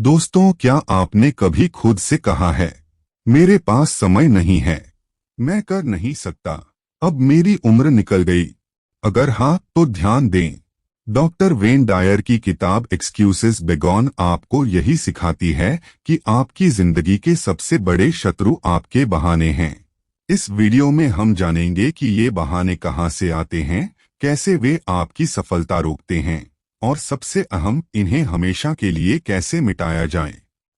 दोस्तों, क्या आपने कभी खुद से कहा है, मेरे पास समय नहीं है, मैं कर नहीं सकता, अब मेरी उम्र निकल गई? अगर हाँ, तो ध्यान दें। डॉक्टर वेन डायर की किताब एक्सक्यूजेस बेगॉन आपको यही सिखाती है कि आपकी जिंदगी के सबसे बड़े शत्रु आपके बहाने हैं। इस वीडियो में हम जानेंगे कि ये बहाने कहाँ से आते हैं, कैसे वे आपकी सफलता रोकते हैं और सबसे अहम, इन्हें हमेशा के लिए कैसे मिटाया जाए।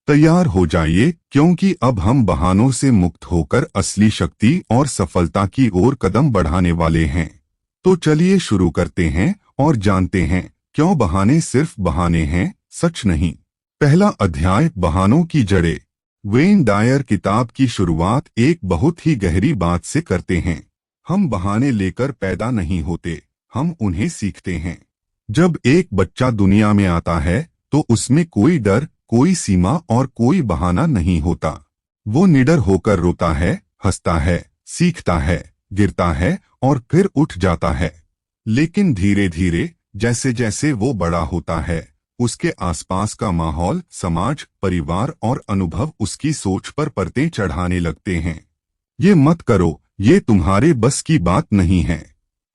तैयार हो जाइए, क्योंकि अब हम बहानों से मुक्त होकर असली शक्ति और सफलता की ओर कदम बढ़ाने वाले हैं। तो चलिए शुरू करते हैं और जानते हैं क्यों बहाने सिर्फ बहाने हैं, सच नहीं। पहला अध्याय, बहानों की जड़ें। वेन डायर किताब की शुरुआत एक बहुत ही गहरी बात से करते हैं। हम बहाने लेकर पैदा नहीं होते, हम उन्हें सीखते हैं। जब एक बच्चा दुनिया में आता है तो उसमें कोई डर, कोई सीमा और कोई बहाना नहीं होता। वो निडर होकर रोता है, हंसता है, सीखता है, गिरता है और फिर उठ जाता है। लेकिन धीरे धीरे जैसे जैसे वो बड़ा होता है, उसके आसपास का माहौल, समाज, परिवार और अनुभव उसकी सोच पर परतें चढ़ाने लगते हैं। ये मत करो, ये तुम्हारे बस की बात नहीं है।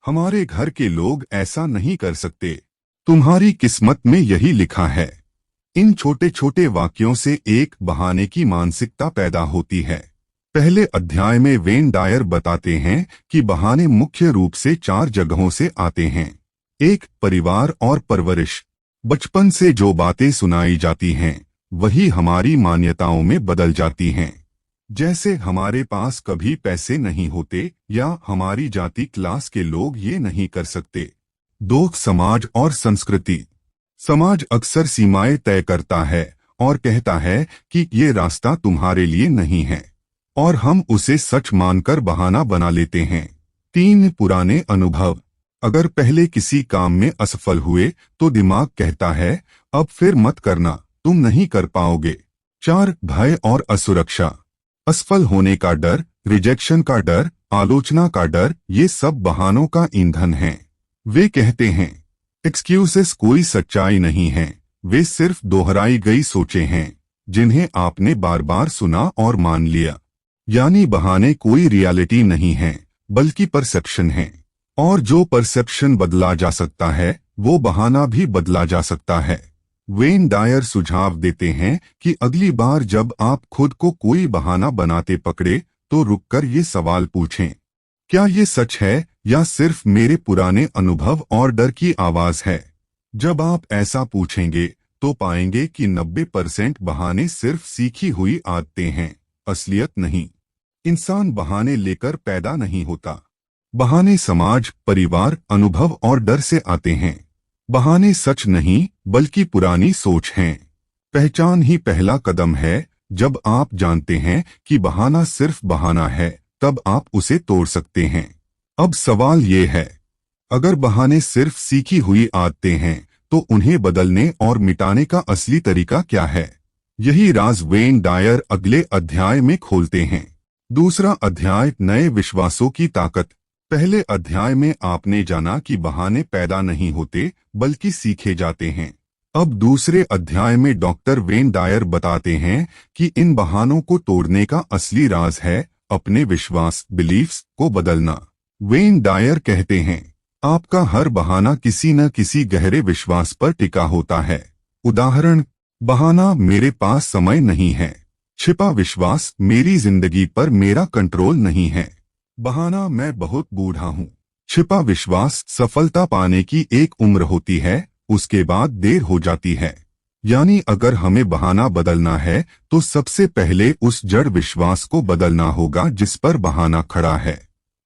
हमारे घर के लोग ऐसा नहीं कर सकते। तुम्हारी किस्मत में यही लिखा है। इन छोटे छोटे वाक्यों से एक बहाने की मानसिकता पैदा होती है। पहले अध्याय में वेन डायर बताते हैं कि बहाने मुख्य रूप से 4 जगहों से आते हैं। 1. परिवार और परवरिश। बचपन से जो बातें सुनाई जाती हैं, वही हमारी मान्यताओं में बदल जाती हैं। जैसे हमारे पास कभी पैसे नहीं होते या हमारी जाति क्लास के लोग ये नहीं कर सकते। 2. समाज और संस्कृति। समाज अक्सर सीमाएं तय करता है और कहता है कि ये रास्ता तुम्हारे लिए नहीं है, और हम उसे सच मानकर बहाना बना लेते हैं। 3. पुराने अनुभव। अगर पहले किसी काम में असफल हुए तो दिमाग कहता है, अब फिर मत करना, तुम नहीं कर पाओगे। 4. भय और असुरक्षा। असफल होने का डर, रिजेक्शन का डर, आलोचना का डर, ये सब बहानों का ईंधन है। वे कहते हैं, एक्सक्यूजेस कोई सच्चाई नहीं है, वे सिर्फ दोहराई गई सोचें हैं जिन्हें आपने बार बार सुना और मान लिया। यानी बहाने कोई रियलिटी नहीं है, बल्कि परसेप्शन है। और जो परसेप्शन बदला जा सकता है, वो बहाना भी बदला जा सकता है। वेन डायर सुझाव देते हैं कि अगली बार जब आप खुद को कोई बहाना बनाते पकड़े तो रुककर ये सवाल पूछें, क्या ये सच है या सिर्फ मेरे पुराने अनुभव और डर की आवाज है? जब आप ऐसा पूछेंगे तो पाएंगे कि 90% बहाने सिर्फ सीखी हुई आदतें हैं, असलियत नहीं। इंसान बहाने लेकर पैदा नहीं होता। बहाने समाज, परिवार, अनुभव और डर से आते हैं। बहाने सच नहीं, बल्कि पुरानी सोच हैं। पहचान ही पहला कदम है। जब आप जानते हैं कि बहाना सिर्फ बहाना है, तब आप उसे तोड़ सकते हैं। अब सवाल ये है, अगर बहाने सिर्फ सीखी हुई आदतें हैं, तो उन्हें बदलने और मिटाने का असली तरीका क्या है? यही राज वेन डायर अगले अध्याय में खोलते हैं। दूसरा अध्याय, नए विश्वासों की ताकत। पहले अध्याय में आपने जाना कि बहाने पैदा नहीं होते, बल्कि सीखे जाते हैं। अब दूसरे अध्याय में डॉक्टर वेन डायर बताते हैं कि इन बहानों को तोड़ने का असली राज है अपने विश्वास, बिलीफ्स को बदलना। वेन डायर कहते हैं, आपका हर बहाना किसी न किसी गहरे विश्वास पर टिका होता है। उदाहरण, बहाना मेरे पास समय नहीं है। छिपा विश्वास, मेरी जिंदगी पर मेरा कंट्रोल नहीं है। बहाना, मैं बहुत बूढ़ा हूँ। छिपा विश्वास, सफलता पाने की एक उम्र होती है, उसके बाद देर हो जाती है। यानी अगर हमें बहाना बदलना है तो सबसे पहले उस जड़ विश्वास को बदलना होगा जिस पर बहाना खड़ा है।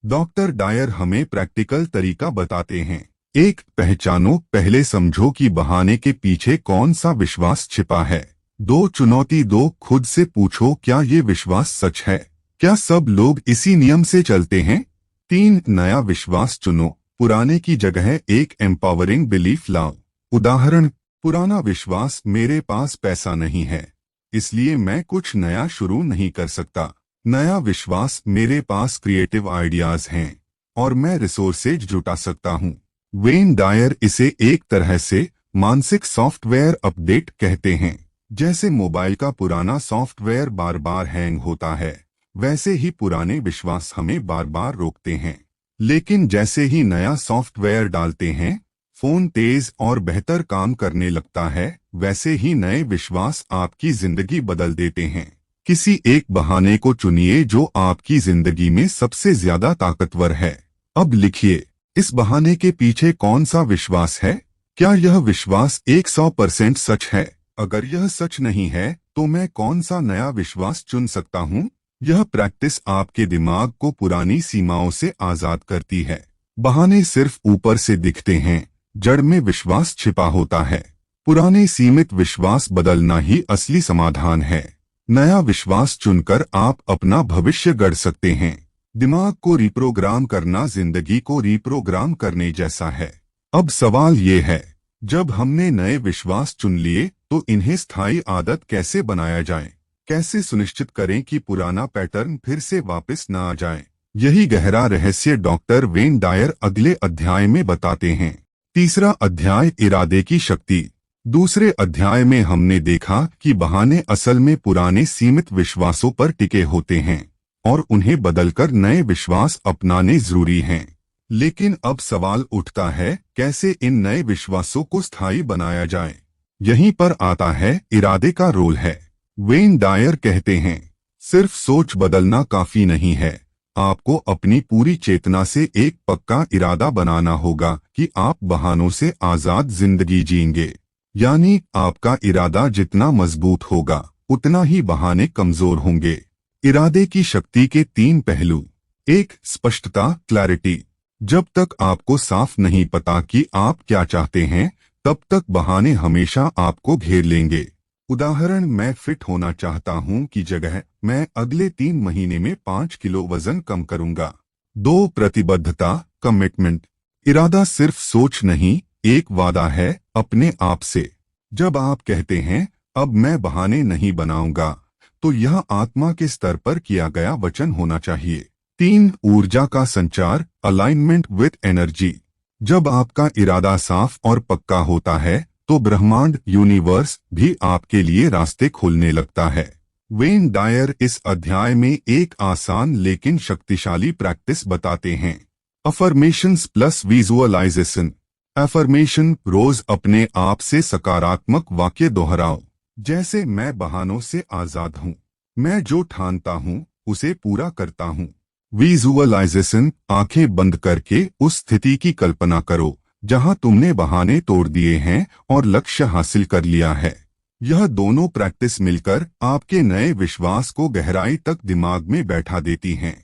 डॉक्टर डायर हमें प्रैक्टिकल तरीका बताते हैं। 1. पहचानो, पहले समझो कि बहाने के पीछे कौन सा विश्वास छिपा है। 2. चुनौती दो, खुद से पूछो, क्या ये विश्वास सच है? क्या सब लोग इसी नियम से चलते हैं? 3. नया विश्वास चुनो, पुराने की जगह एक एम्पावरिंग बिलीफ लाओ। उदाहरण, पुराना विश्वास, मेरे पास पैसा नहीं है, इसलिए मैं कुछ नया शुरू नहीं कर सकता। नया विश्वास, मेरे पास क्रिएटिव आइडियाज हैं और मैं रिसोर्सेज जुटा सकता हूँ। वेन डायर इसे एक तरह से मानसिक सॉफ्टवेयर अपडेट कहते हैं। जैसे मोबाइल का पुराना सॉफ्टवेयर बार बार हैंग होता है, वैसे ही पुराने विश्वास हमें बार बार रोकते हैं। लेकिन जैसे ही नया सॉफ्टवेयर डालते हैं, फोन तेज और बेहतर काम करने लगता है। वैसे ही नए विश्वास आपकी जिंदगी बदल देते हैं। किसी एक बहाने को चुनिए जो आपकी जिंदगी में सबसे ज्यादा ताकतवर है। अब लिखिए, इस बहाने के पीछे कौन सा विश्वास है? क्या यह विश्वास 100% सच है? अगर यह सच नहीं है, तो मैं कौन सा नया विश्वास चुन सकता हूँ? यह प्रैक्टिस आपके दिमाग को पुरानी सीमाओं से आजाद करती है। बहाने सिर्फ ऊपर से दिखते हैं, जड़ में विश्वास छिपा होता है। पुराने सीमित विश्वास बदलना ही असली समाधान है। नया विश्वास चुनकर आप अपना भविष्य गढ़ सकते हैं। दिमाग को रिप्रोग्राम करना जिंदगी को रिप्रोग्राम करने जैसा है। अब सवाल ये है, जब हमने नए विश्वास चुन लिए, तो इन्हें स्थायी आदत कैसे बनाया जाए? कैसे सुनिश्चित करें कि पुराना पैटर्न फिर से वापस न आ जाए? यही गहरा रहस्य डॉक्टर वेन डायर अगले अध्याय में बताते हैं। तीसरा अध्याय, इरादे की शक्ति। दूसरे अध्याय में हमने देखा कि बहाने असल में पुराने सीमित विश्वासों पर टिके होते हैं और उन्हें बदलकर नए विश्वास अपनाने जरूरी हैं। लेकिन अब सवाल उठता है, कैसे इन नए विश्वासों को स्थायी बनाया जाए? यहीं पर आता है इरादे का रोल है। वेन डायर कहते हैं, सिर्फ सोच बदलना काफी नहीं है, आपको अपनी पूरी चेतना से एक पक्का इरादा बनाना होगा कि आप बहानों से आजाद जिंदगी जिएंगे। यानी आपका इरादा जितना मजबूत होगा, उतना ही बहाने कमजोर होंगे। इरादे की शक्ति के 3 पहलू। 1. स्पष्टता, क्लैरिटी। जब तक आपको साफ नहीं पता कि आप क्या चाहते हैं, तब तक बहाने हमेशा आपको घेर लेंगे। उदाहरण, मैं फिट होना चाहता हूं की जगह मैं अगले 3 महीने में 5 किलो वजन कम करूंगा। 2. प्रतिबद्धता, कमिटमेंट। इरादा सिर्फ सोच नहीं, एक वादा है अपने आप से। जब आप कहते हैं, अब मैं बहाने नहीं बनाऊंगा, तो यह आत्मा के स्तर पर किया गया वचन होना चाहिए। 3. ऊर्जा का संचार, अलाइनमेंट विथ एनर्जी। जब आपका इरादा साफ और पक्का होता है, तो ब्रह्मांड, यूनिवर्स भी आपके लिए रास्ते खोलने लगता है। वेन डायर इस अध्याय में एक आसान लेकिन शक्तिशाली प्रैक्टिस बताते हैं। Affirmations plus visualization. अफर्मेशन, रोज अपने आप से सकारात्मक वाक्य दोहराओ, जैसे मैं बहानों से आजाद हूँ, मैं जो ठानता हूँ उसे पूरा करता हूँ। विजुअलाइजेशन, आंखें बंद करके उस स्थिति की कल्पना करो जहां तुमने बहाने तोड़ दिए हैं और लक्ष्य हासिल कर लिया है। यह दोनों प्रैक्टिस मिलकर आपके नए विश्वास को गहराई तक दिमाग में बैठा देती हैं।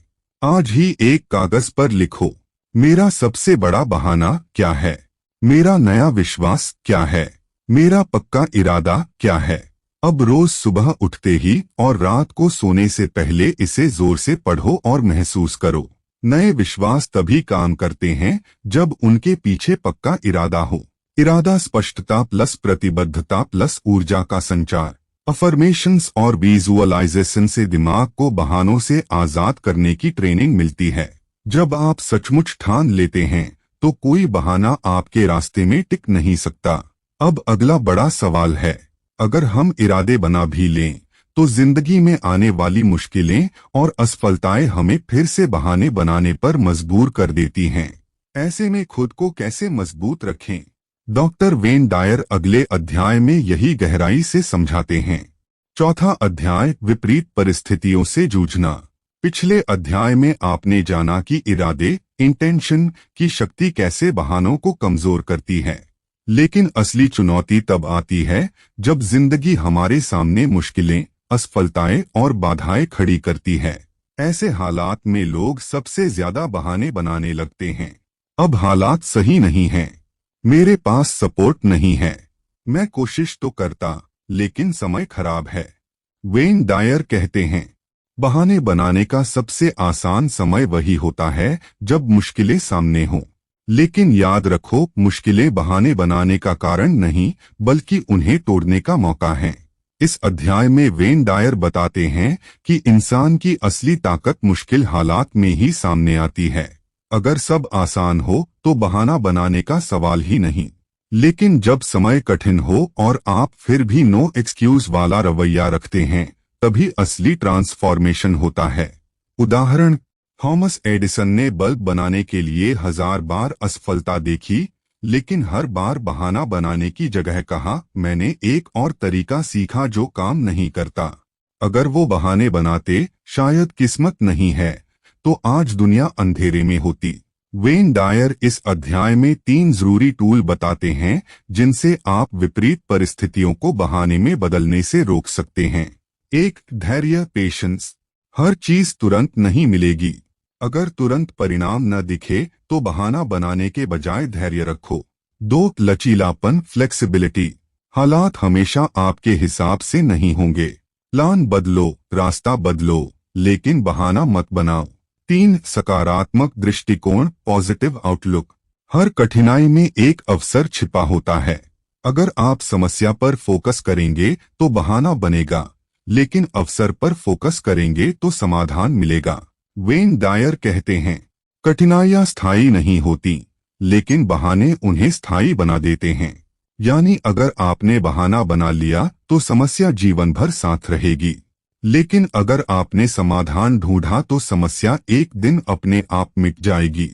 आज ही एक कागज पर लिखो, मेरा सबसे बड़ा बहाना क्या है? मेरा नया विश्वास क्या है? मेरा पक्का इरादा क्या है? अब रोज सुबह उठते ही और रात को सोने से पहले इसे जोर से पढ़ो और महसूस करो। नए विश्वास तभी काम करते हैं जब उनके पीछे पक्का इरादा हो। इरादा, स्पष्टता प्लस प्रतिबद्धता प्लस ऊर्जा का संचार। अफर्मेशंस और विजुअलाइजेशन से दिमाग को बहानों से आजाद करने की ट्रेनिंग मिलती है। जब आप सचमुच ठान लेते हैं, तो कोई बहाना आपके रास्ते में टिक नहीं सकता। अब अगला बड़ा सवाल है, अगर हम इरादे बना भी लें, तो जिंदगी में आने वाली मुश्किलें और असफलताएं हमें फिर से बहाने बनाने पर मजबूर कर देती हैं। ऐसे में खुद को कैसे मजबूत रखें? डॉक्टर वेन डायर अगले अध्याय में यही गहराई से समझाते हैं। चौथा अध्याय, विपरीत परिस्थितियों से जूझना। पिछले अध्याय में आपने जाना कि इरादे, इंटेंशन की शक्ति कैसे बहानों को कमजोर करती है। लेकिन असली चुनौती तब आती है जब जिंदगी हमारे सामने मुश्किलें, असफलताएं और बाधाएं खड़ी करती है। ऐसे हालात में लोग सबसे ज्यादा बहाने बनाने लगते हैं। अब हालात सही नहीं हैं, मेरे पास सपोर्ट नहीं है, मैं कोशिश तो करता, लेकिन समय खराब है। वेन डायर कहते हैं, बहाने बनाने का सबसे आसान समय वही होता है जब मुश्किलें सामने हों। लेकिन याद रखो, मुश्किलें बहाने बनाने का कारण नहीं, बल्कि उन्हें तोड़ने का मौका है। इस अध्याय में वेन डायर बताते हैं कि इंसान की असली ताकत मुश्किल हालात में ही सामने आती है। अगर सब आसान हो तो बहाना बनाने का सवाल ही नहीं। लेकिन जब समय कठिन हो और आप फिर भी नो एक्सक्यूज वाला रवैया रखते हैं, तभी असली ट्रांसफॉर्मेशन होता है। उदाहरण, थॉमस एडिसन ने बल्ब बनाने के लिए 1000 बार असफलता देखी, लेकिन हर बार बहाना बनाने की जगह कहा, मैंने एक और तरीका सीखा जो काम नहीं करता। अगर वो बहाने बनाते, शायद किस्मत नहीं है, तो आज दुनिया अंधेरे में होती। वेन डायर इस अध्याय में 3 जरूरी टूल बताते हैं जिनसे आप विपरीत परिस्थितियों को बहाने में बदलने से रोक सकते हैं। 1. धैर्य, पेशेंस। हर चीज तुरंत नहीं मिलेगी। अगर तुरंत परिणाम न दिखे तो बहाना बनाने के बजाय धैर्य रखो। 2. लचीलापन, फ्लेक्सिबिलिटी। हालात हमेशा आपके हिसाब से नहीं होंगे। प्लान बदलो, रास्ता बदलो, लेकिन बहाना मत बनाओ। 3. सकारात्मक दृष्टिकोण, पॉजिटिव आउटलुक। हर कठिनाई में एक अवसर छिपा होता है। अगर आप समस्या पर फोकस करेंगे तो बहाना बनेगा, लेकिन अवसर पर फोकस करेंगे तो समाधान मिलेगा। वेन डायर कहते हैं, कठिनाइयां स्थायी नहीं होती, लेकिन बहाने उन्हें स्थायी बना देते हैं। यानी अगर आपने बहाना बना लिया तो समस्या जीवन भर साथ रहेगी, लेकिन अगर आपने समाधान ढूंढा तो समस्या एक दिन अपने आप मिट जाएगी।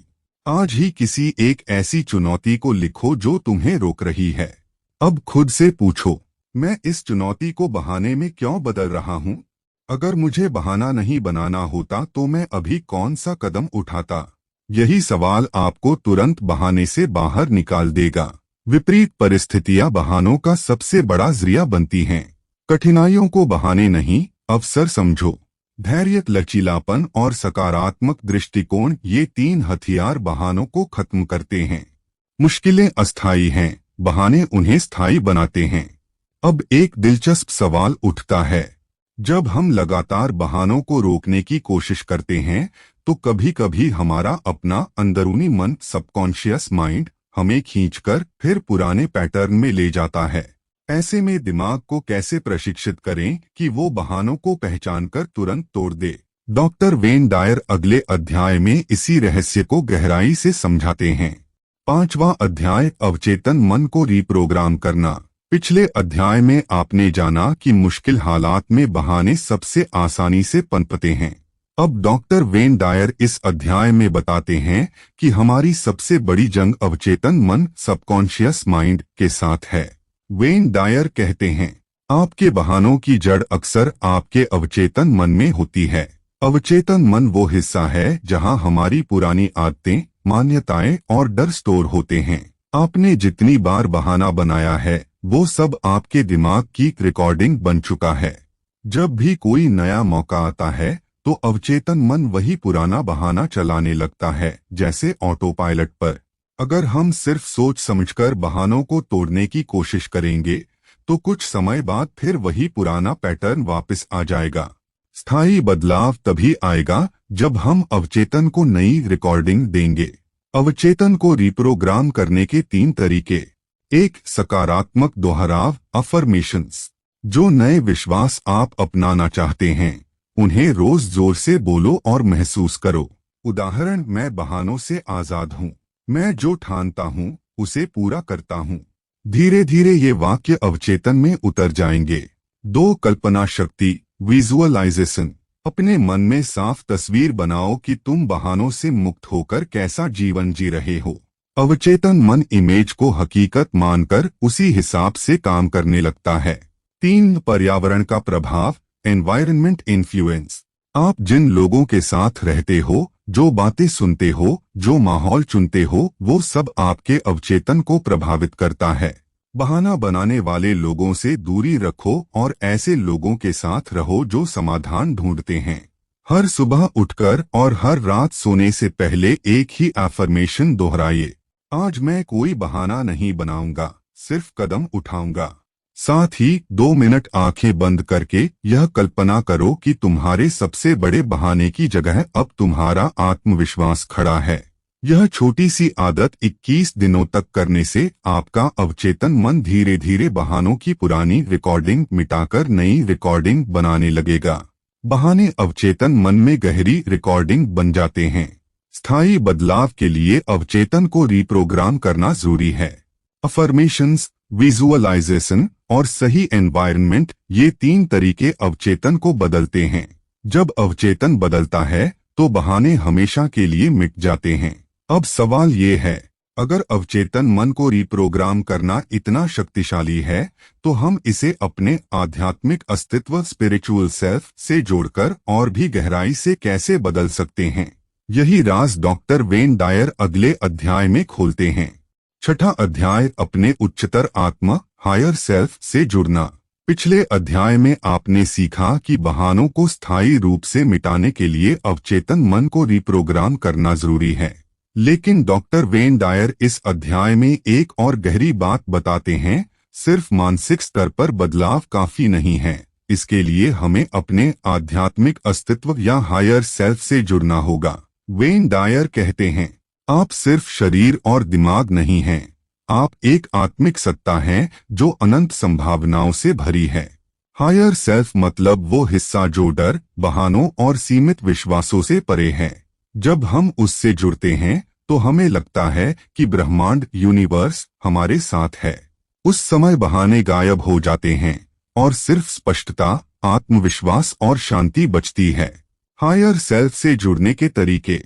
आज ही किसी एक ऐसी चुनौती को लिखो जो तुम्हें रोक रही है। अब खुद से पूछो, मैं इस चुनौती को बहाने में क्यों बदल रहा हूँ? अगर मुझे बहाना नहीं बनाना होता तो मैं अभी कौन सा कदम उठाता? यही सवाल आपको तुरंत बहाने से बाहर निकाल देगा। विपरीत परिस्थितियां बहानों का सबसे बड़ा जरिया बनती हैं। कठिनाइयों को बहाने नहीं, अवसर समझो। धैर्य, लचीलापन और सकारात्मक दृष्टिकोण, ये 3 हथियार बहानों को खत्म करते हैं। मुश्किलें अस्थायी हैं, बहाने उन्हें स्थायी बनाते हैं। अब एक दिलचस्प सवाल उठता है, जब हम लगातार बहानों को रोकने की कोशिश करते हैं तो कभी-कभी हमारा अपना अंदरूनी मन, सबकॉन्शियस माइंड, हमें खींचकर फिर पुराने पैटर्न में ले जाता है। ऐसे में दिमाग को कैसे प्रशिक्षित करें कि वो बहानों को पहचानकर तुरंत तोड़ दे? डॉक्टर वेन डायर अगले अध्याय में इसी रहस्य को गहराई से समझाते हैं। 5वां अध्याय, अवचेतन मन को रिप्रोग्राम करना। पिछले अध्याय में आपने जाना कि मुश्किल हालात में बहाने सबसे आसानी से पनपते हैं। अब डॉक्टर वेन डायर इस अध्याय में बताते हैं कि हमारी सबसे बड़ी जंग अवचेतन मन, सबकॉन्शियस माइंड के साथ है। वेन डायर कहते हैं, आपके बहानों की जड़ अक्सर आपके अवचेतन मन में होती है। अवचेतन मन वो हिस्सा है जहां हमारी पुरानी आदतें, मान्यताएं और डर स्टोर होते हैं। आपने जितनी बार बहाना बनाया है वो सब आपके दिमाग की रिकॉर्डिंग बन चुका है। जब भी कोई नया मौका आता है तो अवचेतन मन वही पुराना बहाना चलाने लगता है, जैसे ऑटो पायलट पर। अगर हम सिर्फ सोच समझकर बहानों को तोड़ने की कोशिश करेंगे तो कुछ समय बाद फिर वही पुराना पैटर्न वापस आ जाएगा। स्थायी बदलाव तभी आएगा जब हम अवचेतन को नई रिकॉर्डिंग देंगे। अवचेतन को रिप्रोग्राम करने के 3 तरीके। 1. सकारात्मक दोहराव, अफर्मेशंस। जो नए विश्वास आप अपनाना चाहते हैं उन्हें रोज जोर से बोलो और महसूस करो। उदाहरण, मैं बहानों से आजाद हूँ, मैं जो ठानता हूँ उसे पूरा करता हूँ। धीरे धीरे ये वाक्य अवचेतन में उतर जाएंगे। 2. कल्पना शक्ति, विजुअलाइजेशन। अपने मन में साफ तस्वीर बनाओ कि तुम बहानों से मुक्त होकर कैसा जीवन जी रहे हो। अवचेतन मन इमेज को हकीकत मानकर उसी हिसाब से काम करने लगता है। 3. पर्यावरण का प्रभाव, एनवायरनमेंट इन्फ्लुएंस। आप जिन लोगों के साथ रहते हो, जो बातें सुनते हो, जो माहौल चुनते हो, वो सब आपके अवचेतन को प्रभावित करता है। बहाना बनाने वाले लोगों से दूरी रखो और ऐसे लोगों के साथ रहो जो समाधान ढूंढते हैं। हर सुबह उठकर और हर रात सोने से पहले एक ही अफर्मेशन दोहराइए, आज मैं कोई बहाना नहीं बनाऊंगा, सिर्फ कदम उठाऊंगा। साथ ही 2 मिनट आंखें बंद करके यह कल्पना करो कि तुम्हारे सबसे बड़े बहाने की जगह अब तुम्हारा आत्मविश्वास खड़ा है। यह छोटी सी आदत 21 दिनों तक करने से आपका अवचेतन मन धीरे धीरे बहानों की पुरानी रिकॉर्डिंग मिटाकर नई रिकॉर्डिंग बनाने लगेगा। बहाने अवचेतन मन में गहरी रिकॉर्डिंग बन जाते हैं। स्थायी बदलाव के लिए अवचेतन को रिप्रोग्राम करना जरूरी है। अफर्मेशंस, विजुअलाइजेशन और सही एनवायरनमेंट, ये 3 तरीके अवचेतन को बदलते हैं। जब अवचेतन बदलता है तो बहाने हमेशा के लिए मिट जाते हैं। अब सवाल ये है, अगर अवचेतन मन को रिप्रोग्राम करना इतना शक्तिशाली है तो हम इसे अपने आध्यात्मिक अस्तित्व स्पिरिचुअल सेल्फ से जोड़कर और भी गहराई से कैसे बदल सकते हैं? यही राज डॉक्टर वेन डायर अगले अध्याय में खोलते हैं। छठा अध्याय, अपने उच्चतर आत्मा हायर सेल्फ से जुड़ना। पिछले अध्याय में आपने सीखा कि बहानों को स्थायी रूप से मिटाने के लिए अवचेतन मन को रिप्रोग्राम करना जरूरी है। लेकिन डॉक्टर वेन डायर इस अध्याय में एक और गहरी बात बताते हैं, सिर्फ मानसिक स्तर पर बदलाव काफी नहीं है, इसके लिए हमें अपने आध्यात्मिक अस्तित्व या हायर सेल्फ से जुड़ना होगा। वेन डायर कहते हैं, आप सिर्फ शरीर और दिमाग नहीं हैं, आप एक आत्मिक सत्ता हैं जो अनंत संभावनाओं से भरी है। हायर सेल्फ मतलब वो हिस्सा जो डर, बहानों और सीमित विश्वासों से परे है। जब हम उससे जुड़ते हैं तो हमें लगता है कि ब्रह्मांड, यूनिवर्स हमारे साथ है। उस समय बहाने गायब हो जाते हैं और सिर्फ स्पष्टता, आत्मविश्वास और शांति बचती है। हायर सेल्फ से जुड़ने के तरीके: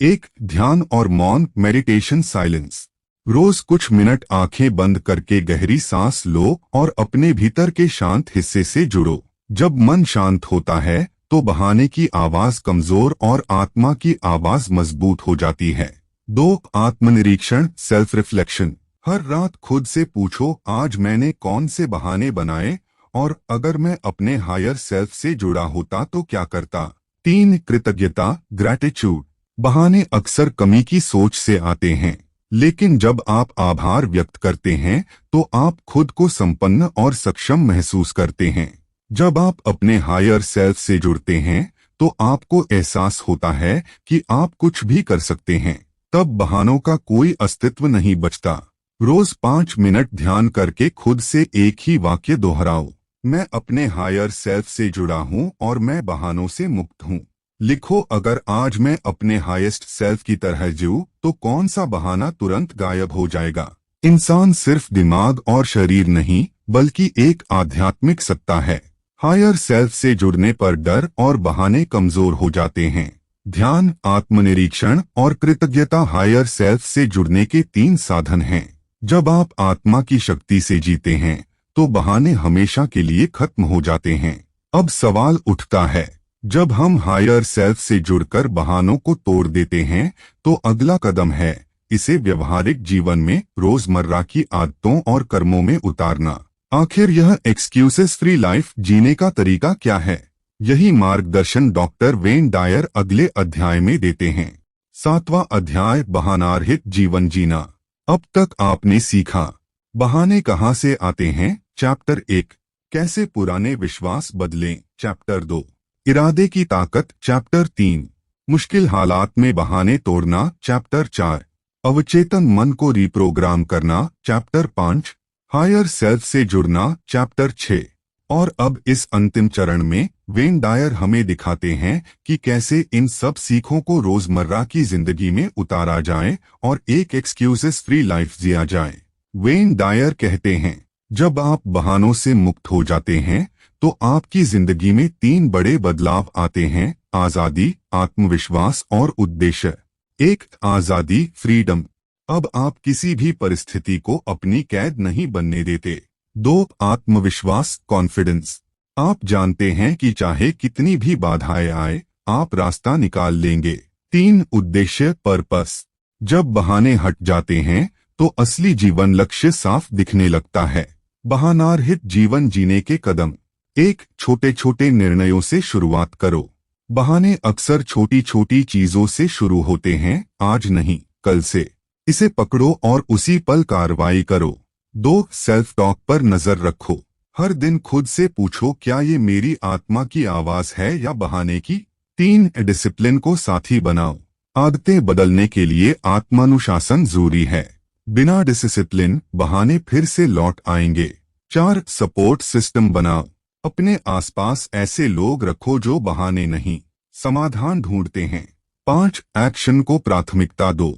1. ध्यान और मौन मेडिटेशन साइलेंस। रोज कुछ मिनट आंखें बंद करके गहरी सांस लो और अपने भीतर के शांत हिस्से से जुड़ो। जब मन शांत होता है तो बहाने की आवाज कमजोर और आत्मा की आवाज मजबूत हो जाती है। 2. आत्मनिरीक्षण सेल्फ रिफ्लेक्शन। हर रात खुद से पूछो, आज मैंने कौन से बहाने बनाए और अगर मैं अपने हायर सेल्फ से जुड़ा होता तो क्या करता। 3. कृतज्ञता ग्रैटिट्यूड। बहाने अक्सर कमी की सोच से आते हैं, लेकिन जब आप आभार व्यक्त करते हैं तो आप खुद को संपन्न और सक्षम महसूस करते हैं। जब आप अपने हायर सेल्फ से जुड़ते हैं तो आपको एहसास होता है कि आप कुछ भी कर सकते हैं, तब बहानों का कोई अस्तित्व नहीं बचता। रोज 5 मिनट ध्यान करके खुद से एक ही वाक्य दोहराओ, मैं अपने हायर सेल्फ से जुड़ा हूं और मैं बहानों से मुक्त हूं। लिखो, अगर आज मैं अपने हाईएस्ट सेल्फ की तरह जीऊं तो कौन सा बहाना तुरंत गायब हो जाएगा। इंसान सिर्फ दिमाग और शरीर नहीं बल्कि एक आध्यात्मिक सत्ता है। हायर सेल्फ से जुड़ने पर डर और बहाने कमजोर हो जाते हैं। ध्यान, आत्मनिरीक्षण और कृतज्ञता हायर सेल्फ से जुड़ने के 3 साधन हैं। जब आप आत्मा की शक्ति से जीते हैं तो बहाने हमेशा के लिए खत्म हो जाते हैं। अब सवाल उठता है, जब हम हायर सेल्फ से जुड़कर बहानों को तोड़ देते हैं तो अगला कदम है इसे व्यवहारिक जीवन में, रोजमर्रा की आदतों और कर्मों में उतारना। आखिर यह एक्सक्यूजेस फ्री लाइफ जीने का तरीका क्या है? यही मार्गदर्शन डॉक्टर वेन डायर अगले अध्याय में देते हैं। 7वां अध्याय, बहानारहित जीवन जीना। अब तक आपने सीखा, बहाने कहाँ से आते हैं, चैप्टर 1, कैसे पुराने विश्वास बदलें, चैप्टर 2, इरादे की ताकत, चैप्टर 3, मुश्किल हालात में बहाने तोड़ना, चैप्टर 4, अवचेतन मन को रिप्रोग्राम करना, चैप्टर 5, हायर सेल्फ से जुड़ना, चैप्टर 6। और अब इस अंतिम चरण में वेन डायर हमें दिखाते हैं कि कैसे इन सब सीखों को रोजमर्रा की जिंदगी में उतारा जाए और एक एक्सक्यूजेस फ्री लाइफ जिया जाए। वेन डायर कहते हैं, जब आप बहानों से मुक्त हो जाते हैं तो आपकी जिंदगी में 3 बड़े बदलाव आते हैं, आजादी, आत्मविश्वास और उद्देश्य। 1. आजादी, फ्रीडम। अब आप किसी भी परिस्थिति को अपनी कैद नहीं बनने देते। 2. आत्मविश्वास, कॉन्फिडेंस। आप जानते हैं कि चाहे कितनी भी बाधाएं आए, आप रास्ता निकाल लेंगे। 3. उद्देश्य, पर्पस। जब बहाने हट जाते हैं तो असली जीवन लक्ष्य साफ दिखने लगता है। बहानारहित जीवन जीने के कदम। 1. छोटे छोटे निर्णयों से शुरुआत करो। बहाने अक्सर छोटी छोटी चीजों से शुरू होते हैं, आज नहीं, कल से। इसे पकड़ो और उसी पल कार्रवाई करो। 2. सेल्फ टॉक पर नजर रखो। हर दिन खुद से पूछो, क्या ये मेरी आत्मा की आवाज है या बहाने की। 3. डिसिप्लिन को साथी बनाओ। आदतें बदलने के लिए आत्मानुशासन जरूरी है। बिना डिसिप्लिन बहाने फिर से लौट आएंगे। 4. सपोर्ट सिस्टम बनाओ। अपने आसपास ऐसे लोग रखो जो बहाने नहीं, समाधान ढूंढते हैं। 5. एक्शन को प्राथमिकता दो।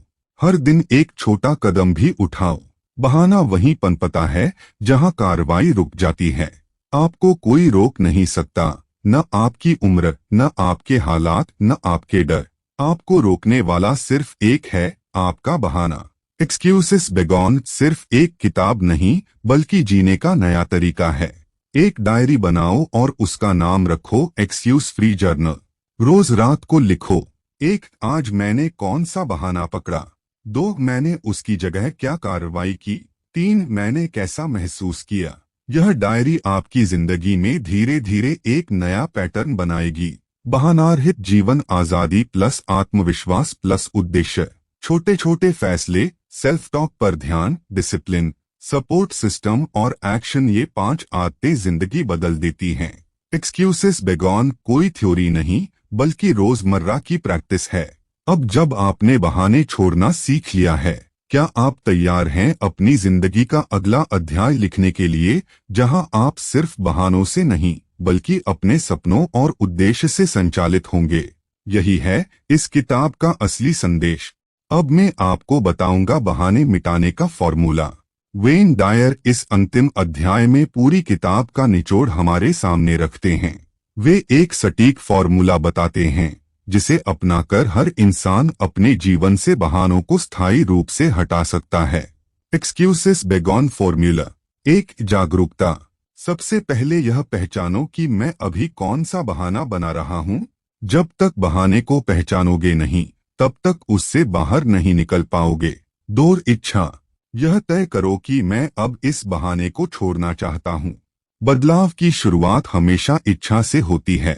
हर दिन एक छोटा कदम भी उठाओ। बहाना वहीं पनपता है जहां कार्रवाई रुक जाती है। आपको कोई रोक नहीं सकता, न आपकी उम्र, न आपके हालात, न आपके डर। आपको रोकने वाला सिर्फ एक है, आपका बहाना। एक्सक्यूजेस बेगॉन सिर्फ एक किताब नहीं, बल्कि जीने का नया तरीका है। एक डायरी बनाओ और उसका नाम रखो एक्सक्यूज फ्री जर्नल। रोज रात को लिखो, 1 आज मैंने कौन सा बहाना पकड़ा, 2 मैंने उसकी जगह क्या कार्रवाई की, 3 मैंने कैसा महसूस किया। यह डायरी आपकी जिंदगी में धीरे धीरे एक नया पैटर्न बनाएगी। बहानारहित जीवन, आजादी प्लस आत्मविश्वास प्लस उद्देश्य। छोटे छोटे फैसले, सेल्फ टॉक पर ध्यान, डिसिप्लिन, सपोर्ट सिस्टम और एक्शन, ये 5 आदतें जिंदगी बदल देती हैं। एक्सक्यूजेस बेगॉन कोई थ्योरी नहीं, बल्कि रोजमर्रा की प्रैक्टिस है। अब जब आपने बहाने छोड़ना सीख लिया है, क्या आप तैयार हैं अपनी जिंदगी का अगला अध्याय लिखने के लिए, जहां आप सिर्फ बहानों से नहीं, बल्कि अपने सपनों और उद्देश्य से संचालित होंगे? यही है इस किताब का असली संदेश। अब मैं आपको बताऊंगा बहाने मिटाने का फॉर्मूला। वेन डायर इस अंतिम अध्याय में पूरी किताब का निचोड़ हमारे सामने रखते हैं। वे एक सटीक फॉर्मूला बताते हैं जिसे अपनाकर हर इंसान अपने जीवन से बहानों को स्थायी रूप से हटा सकता है। Excuses begone formula. 1 जागरूकता। सबसे पहले यह पहचानो कि मैं अभी कौन सा बहाना बना रहा हूं। जब तक बहाने को पहचानोगे नहीं, तब तक उससे बाहर नहीं निकल पाओगे। 2 इच्छा। यह तय करो कि मैं अब इस बहाने को छोड़ना चाहता हूं। बदलाव की शुरुआत हमेशा इच्छा से होती है।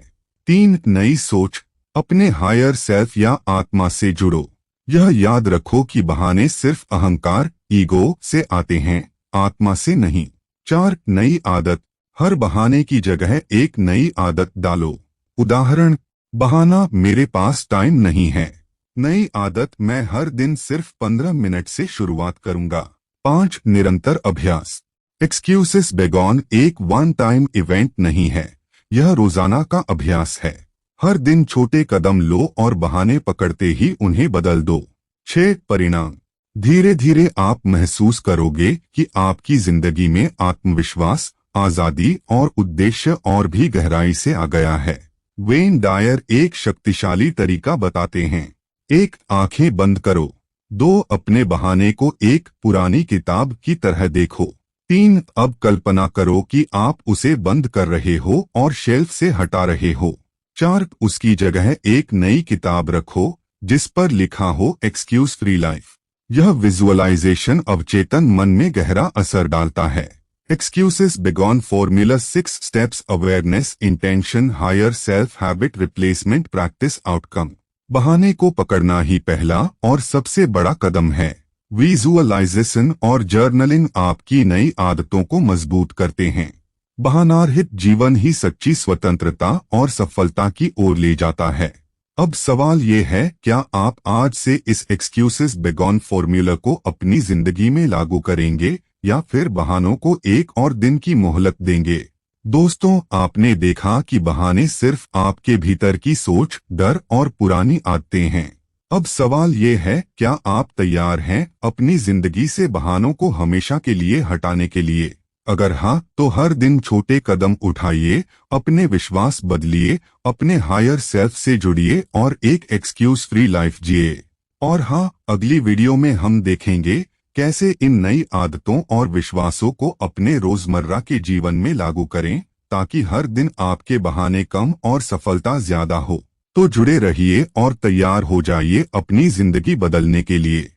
3 नई सोच। अपने हायर सेल्फ या आत्मा से जुड़ो। यह याद रखो कि बहाने सिर्फ अहंकार, ईगो से आते हैं, आत्मा से नहीं। 4 नई आदत। हर बहाने की जगह एक नई आदत डालो। उदाहरण, बहाना मेरे पास टाइम नहीं है। नई आदत, मैं हर दिन सिर्फ 15 मिनट से शुरुआत करूंगा। 5 निरंतर अभ्यास। एक्सक्यूजेस बेगॉन एक वन टाइम इवेंट नहीं है, यह रोजाना का अभ्यास है। हर दिन छोटे कदम लो और बहाने पकड़ते ही उन्हें बदल दो। 6 परिणाम। धीरे धीरे आप महसूस करोगे कि आपकी जिंदगी में आत्मविश्वास, आजादी और उद्देश्य और भी गहराई से आ गया है। वेन डायर एक शक्तिशाली तरीका बताते हैं। 1 आंखें बंद करो। 2 अपने बहाने को एक पुरानी किताब की तरह देखो। 3 अब कल्पना करो कि आप उसे बंद कर रहे हो और शेल्फ से हटा रहे हो। 4 उसकी जगह एक नई किताब रखो जिस पर लिखा हो एक्सक्यूज फ्री लाइफ। यह विजुअलाइजेशन अवचेतन मन में गहरा असर डालता है। Excuses begone formula 6 steps. Awareness, intention, higher self, habit, replacement, practice, outcome. बहाने को पकड़ना ही पहला और सबसे बड़ा कदम है। विजुअलाइजेशन और जर्नलिंग आपकी नई आदतों को मजबूत करते हैं। बहानारहित जीवन ही सच्ची स्वतंत्रता और सफलता की ओर ले जाता है। अब सवाल ये है, क्या आप आज से इस एक्सक्यूजेस बेगॉन फॉर्मूला को अपनी जिंदगी में लागू करेंगे या फिर बहानों को एक और दिन की मोहलत देंगे? दोस्तों, आपने देखा कि बहाने सिर्फ आपके भीतर की सोच, डर और पुरानी आदतें हैं। अब सवाल ये है, क्या आप तैयार हैं अपनी जिंदगी से बहानों को हमेशा के लिए हटाने के लिए? अगर हाँ, तो हर दिन छोटे कदम उठाइए, अपने विश्वास बदलिए, अपने हायर सेल्फ से जुड़िए और एक एक्सक्यूज फ्री लाइफ जिए। और हाँ, अगली वीडियो में हम देखेंगे कैसे इन नई आदतों और विश्वासों को अपने रोजमर्रा के जीवन में लागू करें, ताकि हर दिन आपके बहाने कम और सफलता ज्यादा हो। तो जुड़े रहिए और तैयार हो जाइए अपनी जिंदगी बदलने के लिए।